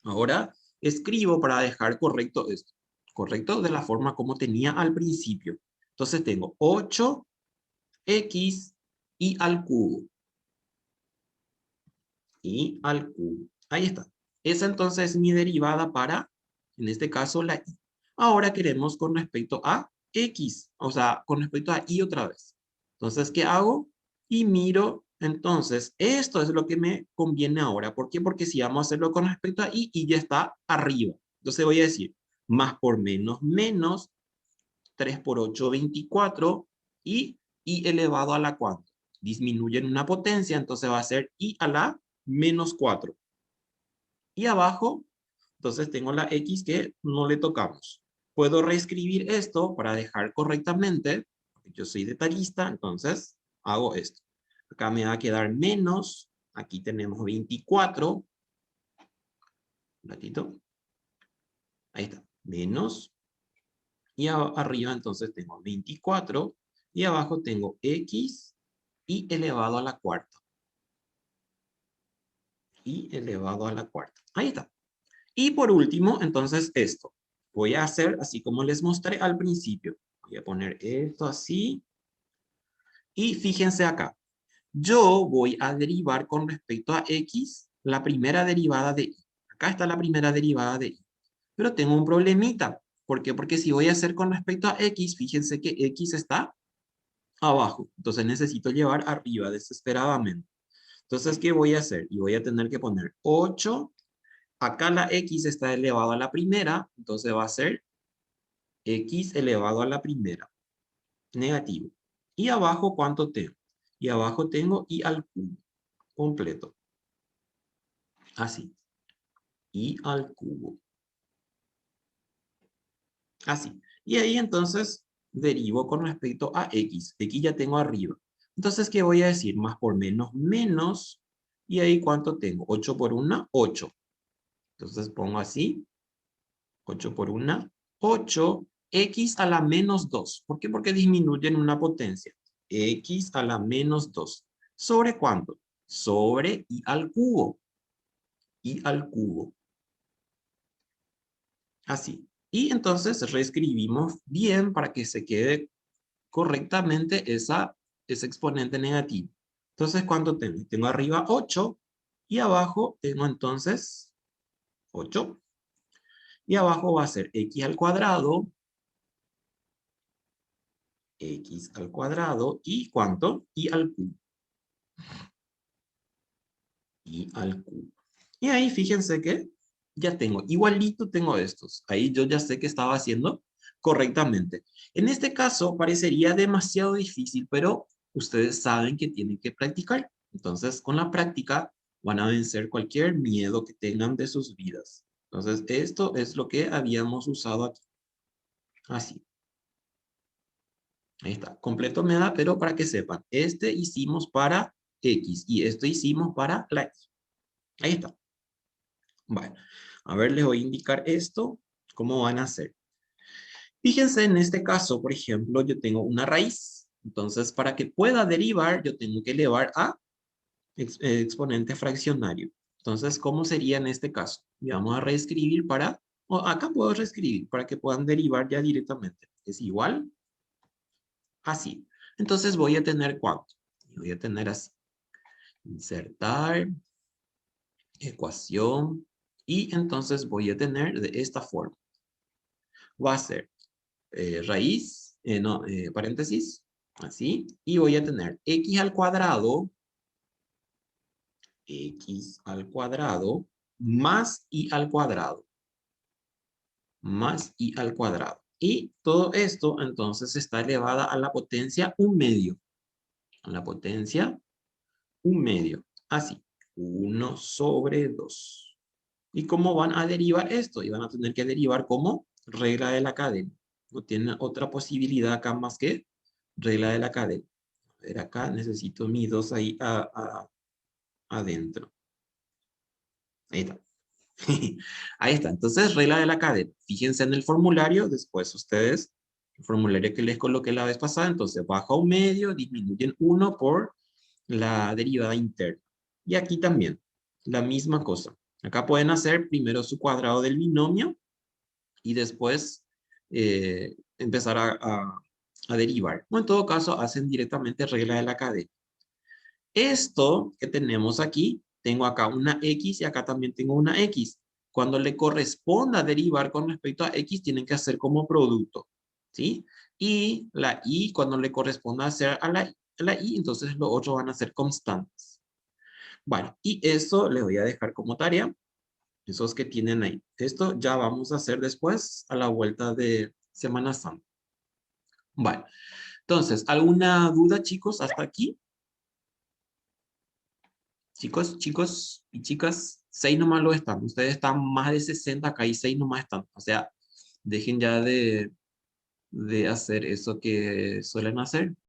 Ahora escribo para dejar correcto esto. Correcto de la forma como tenía al principio. Entonces tengo 8x y al cubo. Y al cubo. Ahí está. Esa entonces es mi derivada para, en este caso, la i. Ahora queremos con respecto a x, o sea, con respecto a y otra vez. Entonces, ¿qué hago? Y miro, entonces, esto es lo que me conviene ahora. ¿Por qué? Porque si vamos a hacerlo con respecto a y ya está arriba. Entonces voy a decir, más por menos, menos, 3 por 8, 24, y elevado a la cuánto. Disminuye en una potencia, entonces va a ser i a la menos 4. Y abajo, entonces tengo la x que no le tocamos. Puedo reescribir esto para dejar correctamente, porque yo soy detallista, entonces hago esto. Acá me va a quedar menos, aquí tenemos 24. Un ratito. Ahí está, menos. Y arriba entonces tengo 24 y abajo tengo x y elevado a la cuarta. Y elevado a la cuarta. Ahí está. Y por último, entonces esto. Voy a hacer así como les mostré al principio. Voy a poner esto así. Y fíjense acá. Yo voy a derivar con respecto a x la primera derivada de y. Acá está la primera derivada de y. Pero tengo un problemita. ¿Por qué? Porque si voy a hacer con respecto a x, fíjense que x está abajo. Entonces necesito llevar arriba desesperadamente. Entonces, ¿qué voy a hacer? Y voy a tener que poner 8. Acá la x está elevado a la primera, entonces va a ser x elevado a la primera, negativo. Y abajo, ¿cuánto tengo? Y abajo tengo y al cubo, completo. Así. Y al cubo. Así. Y ahí entonces derivo con respecto a x. X ya tengo arriba. Entonces, ¿qué voy a decir? Más por menos, menos. Y ahí, ¿cuánto tengo? 8 por 1, 8. Entonces pongo así. 8 por 1, 8. X a la menos 2. ¿Por qué? Porque disminuyen una potencia. X a la menos 2. ¿Sobre cuánto? Sobre y al cubo. Y al cubo. Así. Y entonces reescribimos bien para que se quede correctamente ese exponente negativo. Entonces, ¿cuánto tengo? Tengo arriba 8 y abajo tengo entonces 8. Y abajo va a ser x al cuadrado. X al cuadrado. ¿Y cuánto? Y al cubo. Y al cubo. Y ahí fíjense que ya tengo, igualito tengo estos. Ahí yo ya sé que estaba haciendo correctamente. En este caso parecería demasiado difícil, pero ustedes saben que tienen que practicar. Entonces, con la práctica van a vencer cualquier miedo que tengan de sus vidas. Entonces, esto es lo que habíamos usado aquí. Así. Ahí está. Completo me da, pero para que sepan, este hicimos para X y esto hicimos para la Y. Ahí está. Bueno, a ver, les voy a indicar esto, cómo van a hacer. Fíjense en este caso, por ejemplo, yo tengo una raíz. Entonces, para que pueda derivar, yo tengo que elevar a exponente fraccionario. Entonces, ¿cómo sería en este caso? Y vamos a reescribir para, o acá puedo reescribir para que puedan derivar ya directamente. Es igual, así. Entonces voy a tener ¿cuánto? Voy a tener así. Insertar, ecuación, y entonces voy a tener de esta forma. Va a ser raíz, no, paréntesis, así, y voy a tener x al cuadrado, más y al cuadrado, más y al cuadrado. Y todo esto entonces está elevada a la potencia 1/2, a la potencia 1/2, así, 1/2. ¿Y cómo van a derivar esto? Y van a tener que derivar como regla de la cadena. No tienen otra posibilidad acá más que regla de la cadena. A ver, acá necesito mi 2 ahí adentro. Ahí está. Ahí está. Entonces, regla de la cadena. Fíjense en el formulario. Después ustedes, el formulario que les coloqué la vez pasada, entonces baja 1/2, disminuyen 1 por la derivada interna. Y aquí también, la misma cosa. Acá pueden hacer primero su cuadrado del binomio y después empezar a derivar. O en todo caso, hacen directamente regla de la cadena. Esto que tenemos aquí, tengo acá una X y acá también tengo una X. Cuando le corresponda derivar con respecto a X, tienen que hacer como producto, ¿sí? Y la Y, cuando le corresponda hacer a la Y, entonces los otros van a ser constantes. Bueno, y eso les voy a dejar como tarea, esos que tienen ahí. Esto ya vamos a hacer después a la vuelta de Semana Santa. Bueno, entonces, ¿alguna duda, chicos, hasta aquí? Chicos y chicas, 6 nomás lo están. Ustedes están más de 60, acá y 6 nomás están. O sea, dejen ya de hacer eso que suelen hacer.